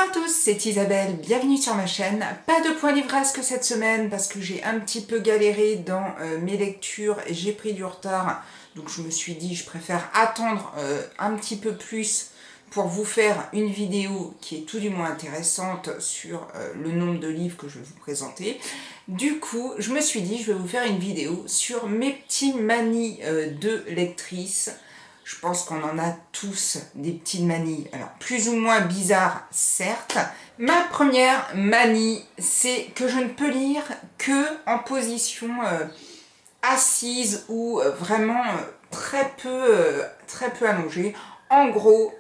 Bonjour à tous, c'est Isabelle, bienvenue sur ma chaîne. Pas de point livresque cette semaine parce que j'ai un petit peu galéré dans mes lectures et j'ai pris du retard. Donc je me suis dit je préfère attendre un petit peu plus pour vous faire une vidéo qui est tout du moins intéressante sur le nombre de livres que je vais vous présenter. Du coup, je me suis dit je vais vous faire une vidéo sur mes petites manies de lectrice. Je pense qu'on en a tous des petites manies, alors plus ou moins bizarres, certes. Ma première manie, c'est que je ne peux lire que en position assise ou vraiment très peu allongée. En gros,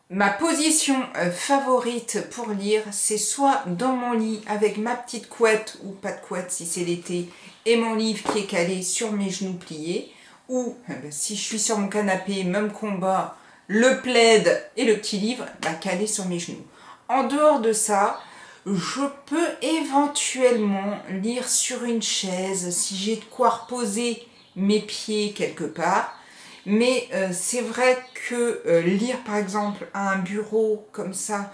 ma position favorite pour lire, c'est soit dans mon lit avec ma petite couette, ou pas de couette si c'est l'été, et mon livre qui est calé sur mes genoux pliés, ou si je suis sur mon canapé, même combat, le plaid et le petit livre calé sur mes genoux. En dehors de ça, je peux éventuellement lire sur une chaise si j'ai de quoi reposer mes pieds quelque part. Mais c'est vrai que lire par exemple à un bureau comme ça,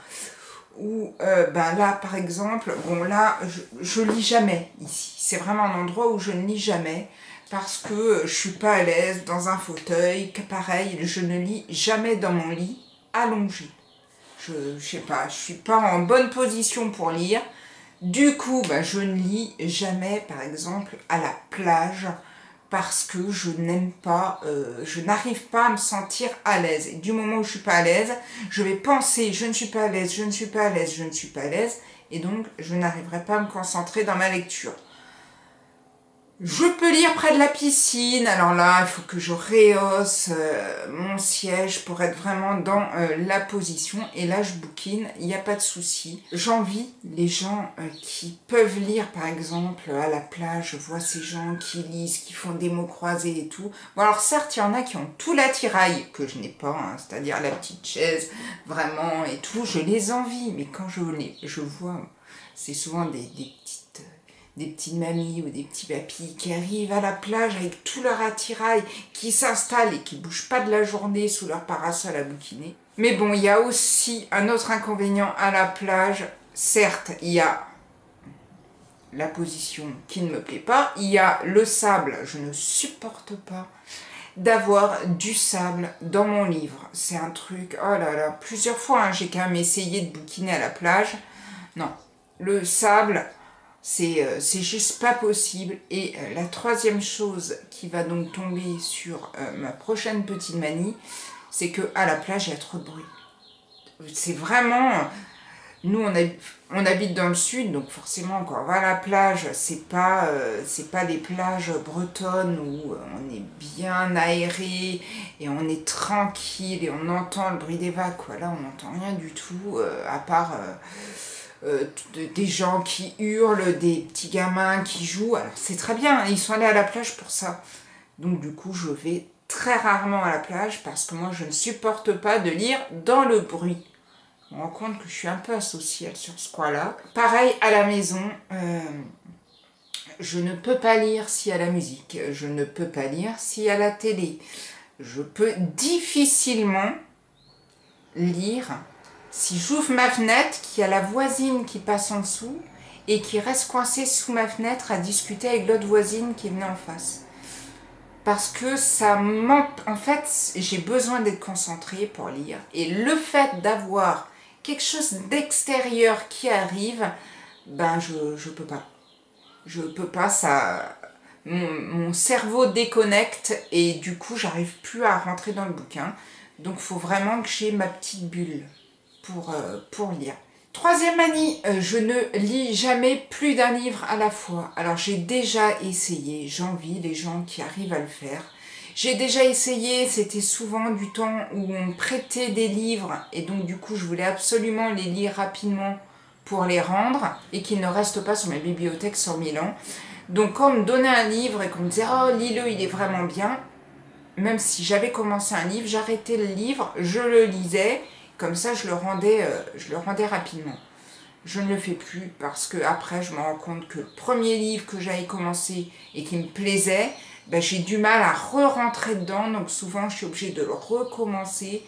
ou là par exemple, bon là je lis jamais ici. C'est vraiment un endroit où je ne lis jamais. Parce que je suis pas à l'aise dans un fauteuil, que pareil, je ne lis jamais dans mon lit allongé. Je sais pas, je suis pas en bonne position pour lire. Du coup, je ne lis jamais, par exemple, à la plage, parce que je n'aime pas, je n'arrive pas à me sentir à l'aise. Et du moment où je suis pas à l'aise, je vais penser, je ne suis pas à l'aise, je ne suis pas à l'aise, je ne suis pas à l'aise, et donc je n'arriverai pas à me concentrer dans ma lecture. Je peux lire près de la piscine, alors là, il faut que je rehausse mon siège pour être vraiment dans la position. Et là, je bouquine, il n'y a pas de souci. J'envie les gens qui peuvent lire, par exemple, à la plage. Je vois ces gens qui lisent, qui font des mots croisés et tout. Bon, alors certes, il y en a qui ont tout l'attirail, que je n'ai pas, hein, c'est-à-dire la petite chaise, vraiment, et tout. Je les envie, mais quand je vois, c'est souvent des petites mamies ou des petits papis qui arrivent à la plage avec tout leur attirail, qui s'installent et qui ne bougent pas de la journée sous leur parasol à bouquiner. Mais bon, il y a aussi un autre inconvénient à la plage. Certes, il y a la position qui ne me plaît pas, il y a le sable, je ne supporte pas d'avoir du sable dans mon livre. C'est un truc, oh là là, plusieurs fois, hein, j'ai quand même essayé de bouquiner à la plage. Non, le sable, c'est juste pas possible. Et la troisième chose qui va donc tomber sur ma prochaine petite manie, c'est que à la plage il y a trop de bruit. C'est vraiment, nous on habite dans le sud, donc forcément quand on va à la plage, c'est pas les plages bretonnes où on est bien aéré et on est tranquille et on entend le bruit des vagues, quoi. Là on n'entend rien du tout à part des gens qui hurlent, des petits gamins qui jouent. Alors c'est très bien, ils sont allés à la plage pour ça. Donc du coup je vais très rarement à la plage parce que moi je ne supporte pas de lire dans le bruit. Je me rends compte que je suis un peu asociale sur ce coin-là. Pareil à la maison, je ne peux pas lire s'il y a la musique, je ne peux pas lire s'il y a la télé. Je peux difficilement lire si j'ouvre ma fenêtre, qu'il y a la voisine qui passe en dessous et qui reste coincée sous ma fenêtre à discuter avec l'autre voisine qui venait en face. Parce que ça manque, en fait, j'ai besoin d'être concentrée pour lire. Et le fait d'avoir quelque chose d'extérieur qui arrive, je peux pas. Je peux pas, ça... Mon cerveau déconnecte et du coup, j'arrive plus à rentrer dans le bouquin. Donc, il faut vraiment que j'ai ma petite bulle pour lire. Troisième manie, je ne lis jamais plus d'un livre à la fois. Alors j'ai déjà essayé, j'envie les gens qui arrivent à le faire. J'ai déjà essayé, c'était souvent du temps où on me prêtait des livres et donc du coup je voulais absolument les lire rapidement pour les rendre et qu'ils ne restent pas sur ma bibliothèque sur 1000 ans. Donc quand on me donnait un livre et qu'on me disait « Oh, lis-le, il est vraiment bien », même si j'avais commencé un livre, j'arrêtais le livre, je le lisais. Comme ça, je le rendais rapidement. Je ne le fais plus parce que après, je me rends compte que le premier livre que j'avais commencé et qui me plaisait, j'ai du mal à re-rentrer dedans. Donc souvent, je suis obligée de le recommencer.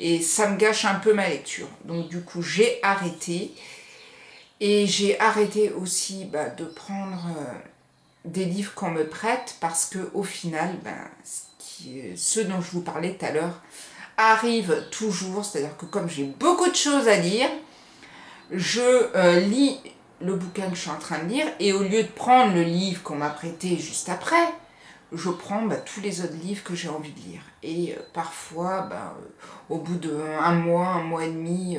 et ça me gâche un peu ma lecture. Donc du coup j'ai arrêté, et j'ai arrêté aussi de prendre des livres qu'on me prête, parce que au final, ceux dont je vous parlais tout à l'heure arrivent toujours, c'est-à-dire que comme j'ai beaucoup de choses à lire, je lis le bouquin que je suis en train de lire, et au lieu de prendre le livre qu'on m'a prêté juste après, je prends tous les autres livres que j'ai envie de lire. Et parfois, au bout d'un mois, un mois et demi,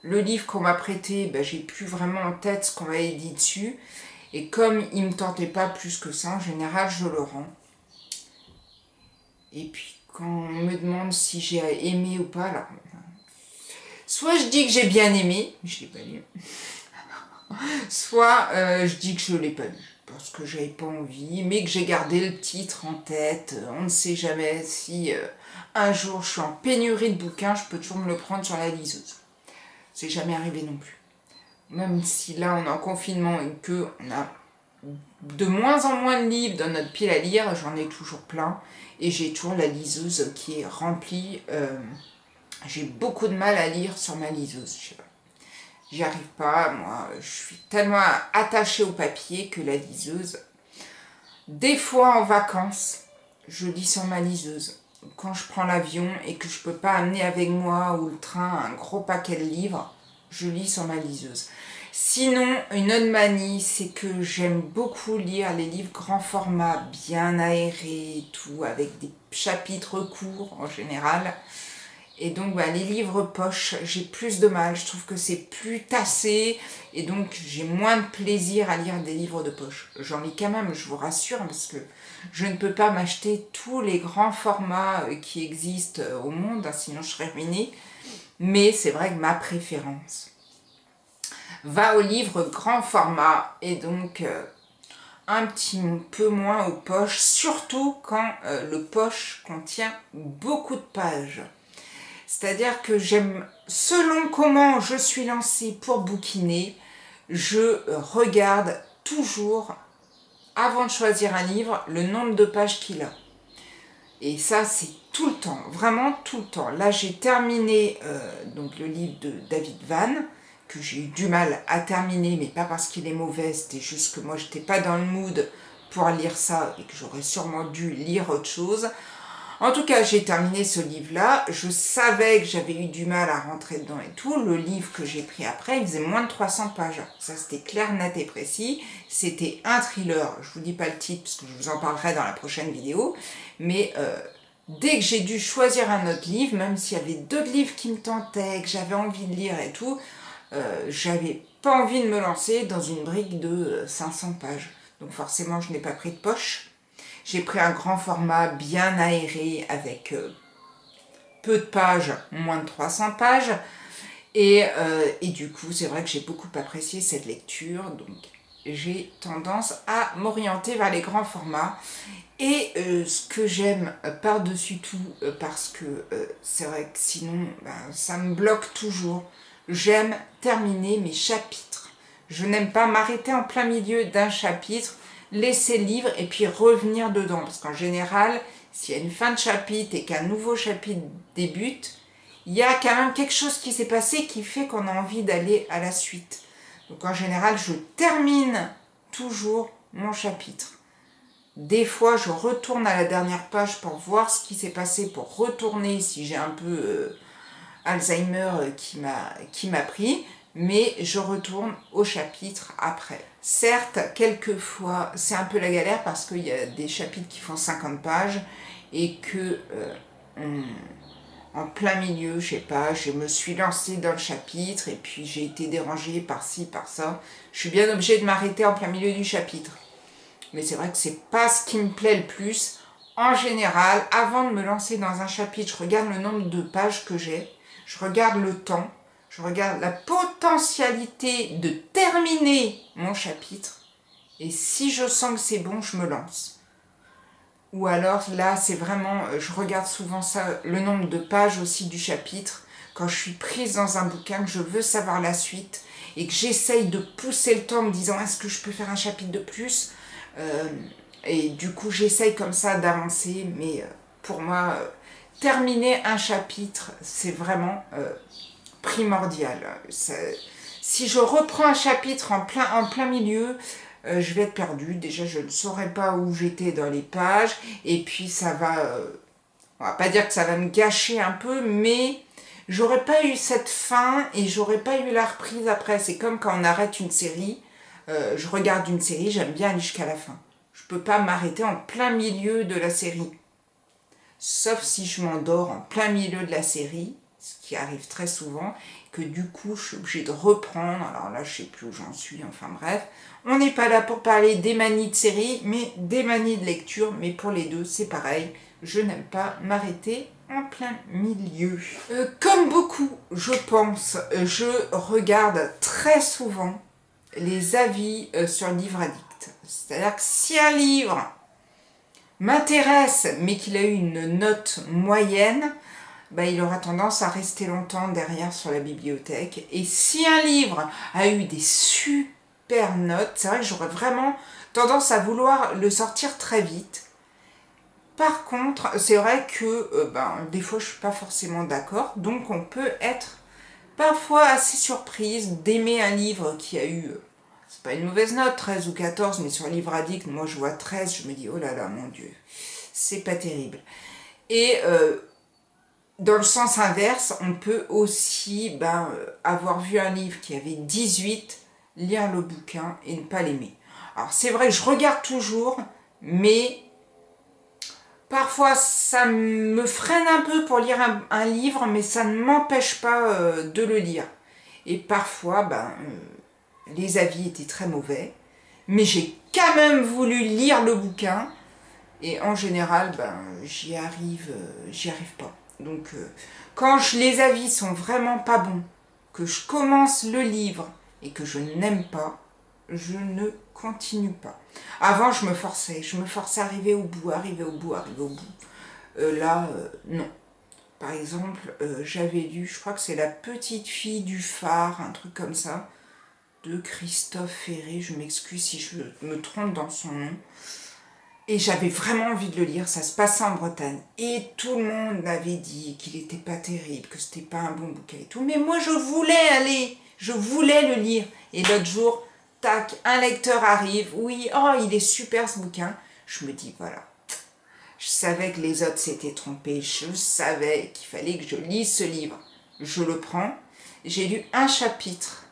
le livre qu'on m'a prêté, j'ai plus vraiment en tête ce qu'on m'avait dit dessus. Et comme il ne me tentait pas plus que ça, en général, je le rends. Et puis, quand on me demande si j'ai aimé ou pas, alors, soit je dis que j'ai bien aimé, je l'ai pas lu, soit je dis que je l'ai pas lu, parce que j'avais pas envie, mais que j'ai gardé le titre en tête. On ne sait jamais si un jour je suis en pénurie de bouquins, je peux toujours me le prendre sur la liseuse. C'est jamais arrivé non plus. Même si là on est en confinement et qu'on a de moins en moins de livres dans notre pile à lire, j'en ai toujours plein, et j'ai toujours la liseuse qui est remplie. J'ai beaucoup de mal à lire sur ma liseuse, je sais pas. J'y arrive pas, moi, je suis tellement attachée au papier que la liseuse... Des fois en vacances, je lis sur ma liseuse. Quand je prends l'avion et que je peux pas amener avec moi ou le train un gros paquet de livres, je lis sur ma liseuse. Sinon, une autre manie, c'est que j'aime beaucoup lire les livres grand format, bien aérés et tout, avec des chapitres courts en général. Et donc les livres poche, j'ai plus de mal, je trouve que c'est plus tassé, et donc j'ai moins de plaisir à lire des livres de poche. J'en lis quand même, je vous rassure, parce que je ne peux pas m'acheter tous les grands formats qui existent au monde, sinon je serais ruinée. Mais c'est vrai que ma préférence va aux livres grand format, et donc un petit peu moins aux poches, surtout quand le poche contient beaucoup de pages. C'est-à-dire que j'aime, selon comment je suis lancée pour bouquiner, je regarde toujours, avant de choisir un livre, le nombre de pages qu'il a. Et ça, c'est tout le temps, vraiment tout le temps. Là, j'ai terminé donc le livre de David Vann, que j'ai eu du mal à terminer, mais pas parce qu'il est mauvais, c'était juste que moi, je n'étais pas dans le mood pour lire ça, et que j'aurais sûrement dû lire autre chose. En tout cas, j'ai terminé ce livre-là. Je savais que j'avais eu du mal à rentrer dedans et tout. Le livre que j'ai pris après, il faisait moins de 300 pages. Ça, c'était clair, net et précis. C'était un thriller. Je vous dis pas le titre parce que je vous en parlerai dans la prochaine vidéo. Mais dès que j'ai dû choisir un autre livre, même s'il y avait d'autres livres qui me tentaient, que j'avais envie de lire et tout, j'avais pas envie de me lancer dans une brique de 500 pages. Donc forcément, je n'ai pas pris de poche. J'ai pris un grand format bien aéré avec peu de pages, moins de 300 pages. Et du coup, c'est vrai que j'ai beaucoup apprécié cette lecture. Donc, j'ai tendance à m'orienter vers les grands formats. Et ce que j'aime par-dessus tout, parce que c'est vrai que sinon, ça me bloque toujours. J'aime terminer mes chapitres. Je n'aime pas m'arrêter en plein milieu d'un chapitre, laisser le livre et puis revenir dedans. Parce qu'en général, s'il y a une fin de chapitre et qu'un nouveau chapitre débute, il y a quand même quelque chose qui s'est passé qui fait qu'on a envie d'aller à la suite. Donc en général, je termine toujours mon chapitre. Des fois, je retourne à la dernière page pour voir ce qui s'est passé, pour retourner si j'ai un peu Alzheimer qui m'a pris. Mais je retourne au chapitre après. Certes, quelquefois, c'est un peu la galère parce qu'il y a des chapitres qui font 50 pages et que en plein milieu, je sais pas, je me suis lancée dans le chapitre et puis j'ai été dérangée par ci, par ça. Je suis bien obligée de m'arrêter en plein milieu du chapitre. Mais c'est vrai que c'est pas ce qui me plaît le plus. En général, avant de me lancer dans un chapitre, je regarde le nombre de pages que j'ai, je regarde le temps, je regarde la potentialité de terminer mon chapitre. Et si je sens que c'est bon, je me lance. Ou alors là, c'est vraiment, je regarde souvent ça, le nombre de pages aussi du chapitre. Quand je suis prise dans un bouquin, que je veux savoir la suite et que j'essaye de pousser le temps en me disant est-ce que je peux faire un chapitre de plus et du coup, j'essaye comme ça d'avancer. Mais pour moi, terminer un chapitre, c'est vraiment primordial. Si je reprends un chapitre en plein milieu, je vais être perdue. Déjà, je ne saurais pas où j'étais dans les pages. Et puis, ça va... on va pas dire que ça va me gâcher un peu, mais j'aurais pas eu cette fin et j'aurais pas eu la reprise après. C'est comme quand on arrête une série. Je regarde une série, j'aime bien aller jusqu'à la fin. Je peux pas m'arrêter en plein milieu de la série. Sauf si je m'endors en plein milieu de la série, ce qui arrive très souvent, que du coup je suis obligée de reprendre. Alors là, je sais plus où j'en suis, enfin bref. On n'est pas là pour parler des manies de série, mais des manies de lecture. Mais pour les deux, c'est pareil. Je n'aime pas m'arrêter en plein milieu. Comme beaucoup, je pense, je regarde très souvent les avis sur Livre Addict. C'est-à-dire que si un livre m'intéresse, mais qu'il a eu une note moyenne, ben, il aura tendance à rester longtemps derrière sur la bibliothèque. Et si un livre a eu des super notes, c'est vrai que j'aurais vraiment tendance à vouloir le sortir très vite. Par contre, c'est vrai que des fois je ne suis pas forcément d'accord, donc on peut être parfois assez surprise d'aimer un livre qui a eu, c'est pas une mauvaise note, 13 ou 14, mais sur Livre Addict, moi je vois 13, je me dis oh là là mon Dieu, c'est pas terrible. Et dans le sens inverse, on peut aussi avoir vu un livre qui avait 18, lire le bouquin et ne pas l'aimer. Alors c'est vrai, je regarde toujours, mais parfois ça me freine un peu pour lire un livre, mais ça ne m'empêche pas de le lire. Et parfois, les avis étaient très mauvais, mais j'ai quand même voulu lire le bouquin, et en général, j'y arrive pas. Donc, quand les avis sont vraiment pas bons, que je commence le livre et que je n'aime pas, je ne continue pas. Avant, je me forçais à arriver au bout. Là, non. Par exemple, j'avais lu, je crois que c'est La petite fille du phare, un truc comme ça, de Christophe Ferré. Je m'excuse si je me trompe dans son nom. Et j'avais vraiment envie de le lire, ça se passait en Bretagne. Et tout le monde m'avait dit qu'il n'était pas terrible, que c'était pas un bon bouquin et tout. Mais moi, je voulais le lire. Et l'autre jour, tac, un lecteur arrive. Oui, oh, il est super ce bouquin. Je me dis, voilà. Je savais que les autres s'étaient trompés. Je savais qu'il fallait que je lise ce livre. Je le prends. J'ai lu un chapitre.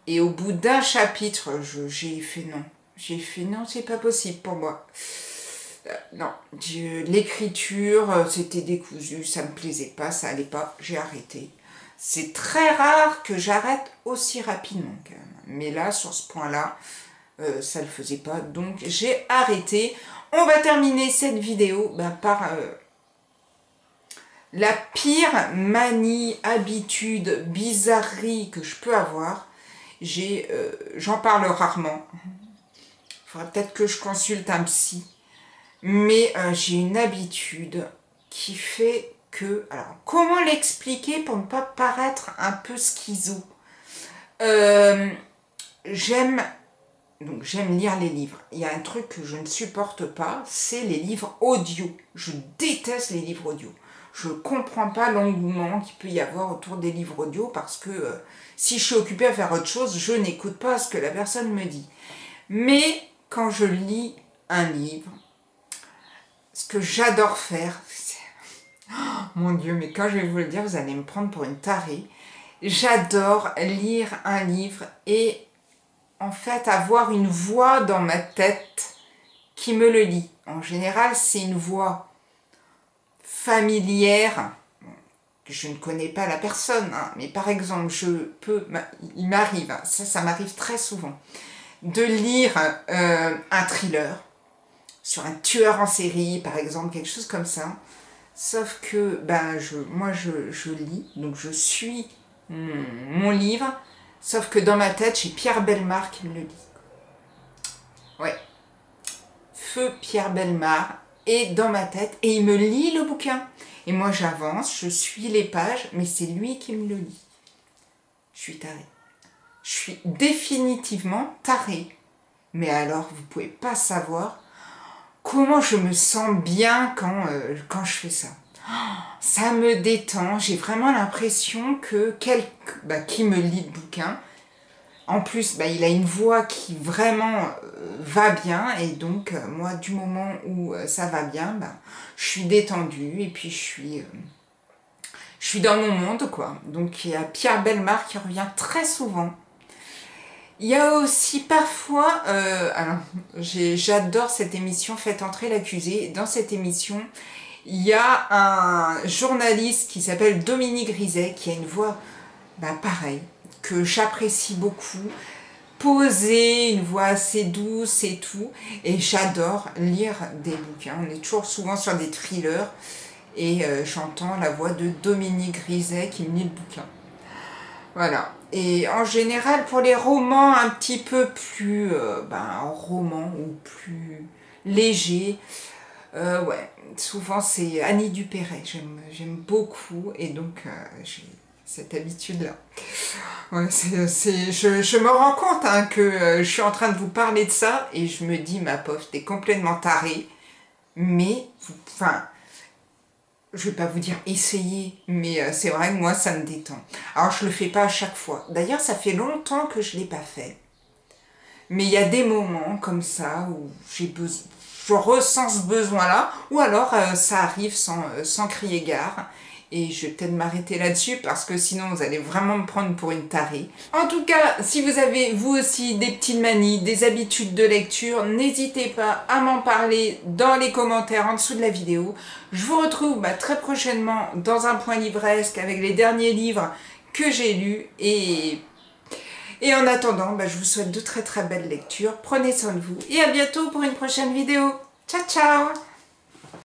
Et au bout d'un chapitre, j'ai fait non. J'ai fait non, c'est pas possible pour moi. Non, l'écriture, c'était décousu, ça me plaisait pas, ça allait pas, j'ai arrêté. C'est très rare que j'arrête aussi rapidement quand même. Mais là, sur ce point-là, ça le faisait pas, donc j'ai arrêté. On va terminer cette vidéo par la pire manie, habitude, bizarrerie que je peux avoir. J'en parle rarement. Il faudrait peut-être que je consulte un psy. Mais j'ai une habitude qui fait que... Alors, comment l'expliquer pour ne pas paraître un peu schizo? J'aime lire les livres. Il y a un truc que je ne supporte pas, c'est les livres audio. Je déteste les livres audio. Je ne comprends pas l'engouement qu'il peut y avoir autour des livres audio parce que si je suis occupée à faire autre chose, je n'écoute pas ce que la personne me dit. Mais quand je lis un livre, ce que j'adore faire, oh, mon Dieu, mais quand je vais vous le dire, vous allez me prendre pour une tarée. J'adore lire un livre et en fait avoir une voix dans ma tête qui me le lit. En général, c'est une voix familière. Je ne connais pas la personne, hein, mais par exemple, il m'arrive, hein, ça m'arrive très souvent, de lire un thriller sur un tueur en série, par exemple, quelque chose comme ça. Sauf que moi je lis, donc je suis mon livre, sauf que dans ma tête, j'ai Pierre Bellemare qui me le lit. Ouais. Feu Pierre Bellemare est dans ma tête et il me lit le bouquin. Et moi j'avance, je suis les pages, mais c'est lui qui me le lit. Je suis tarée. Je suis définitivement tarée. Mais alors, vous pouvez pas savoir comment je me sens bien quand je fais ça. Ça me détend, j'ai vraiment l'impression que qui me lit le bouquin, en plus il a une voix qui vraiment va bien, et donc moi du moment où ça va bien, je suis détendue et puis je suis dans mon monde quoi. Donc il y a Pierre Bellemare qui revient très souvent. Il y a aussi parfois, alors j'adore cette émission Faites entrer l'accusé. Dans cette émission, il y a un journaliste qui s'appelle Dominique Rizet, qui a une voix pareil, que j'apprécie beaucoup, posée, une voix assez douce et tout, et j'adore lire des bouquins. On est toujours souvent sur des thrillers, et j'entends la voix de Dominique Rizet qui me lit le bouquin. Voilà. Et en général, pour les romans un petit peu plus romans ou plus légers, ouais, souvent c'est Annie Dupéret. J'aime beaucoup, et donc j'ai cette habitude-là. Ouais, je me rends compte que je suis en train de vous parler de ça et je me dis, ma pauvre, t'es complètement tarée, mais je vais pas vous dire essayez, mais c'est vrai que moi ça me détend. Alors je le fais pas à chaque fois. D'ailleurs ça fait longtemps que je l'ai pas fait. Mais il y a des moments comme ça où je ressens ce besoin-là, ou alors ça arrive sans crier gare. Et je vais peut-être m'arrêter là-dessus parce que sinon vous allez vraiment me prendre pour une tarée. En tout cas, si vous avez vous aussi des petites manies, des habitudes de lecture, n'hésitez pas à m'en parler dans les commentaires en dessous de la vidéo. Je vous retrouve très prochainement dans un point livresque avec les derniers livres que j'ai lus. Et en attendant, je vous souhaite de très très belles lectures. Prenez soin de vous et à bientôt pour une prochaine vidéo. Ciao ciao!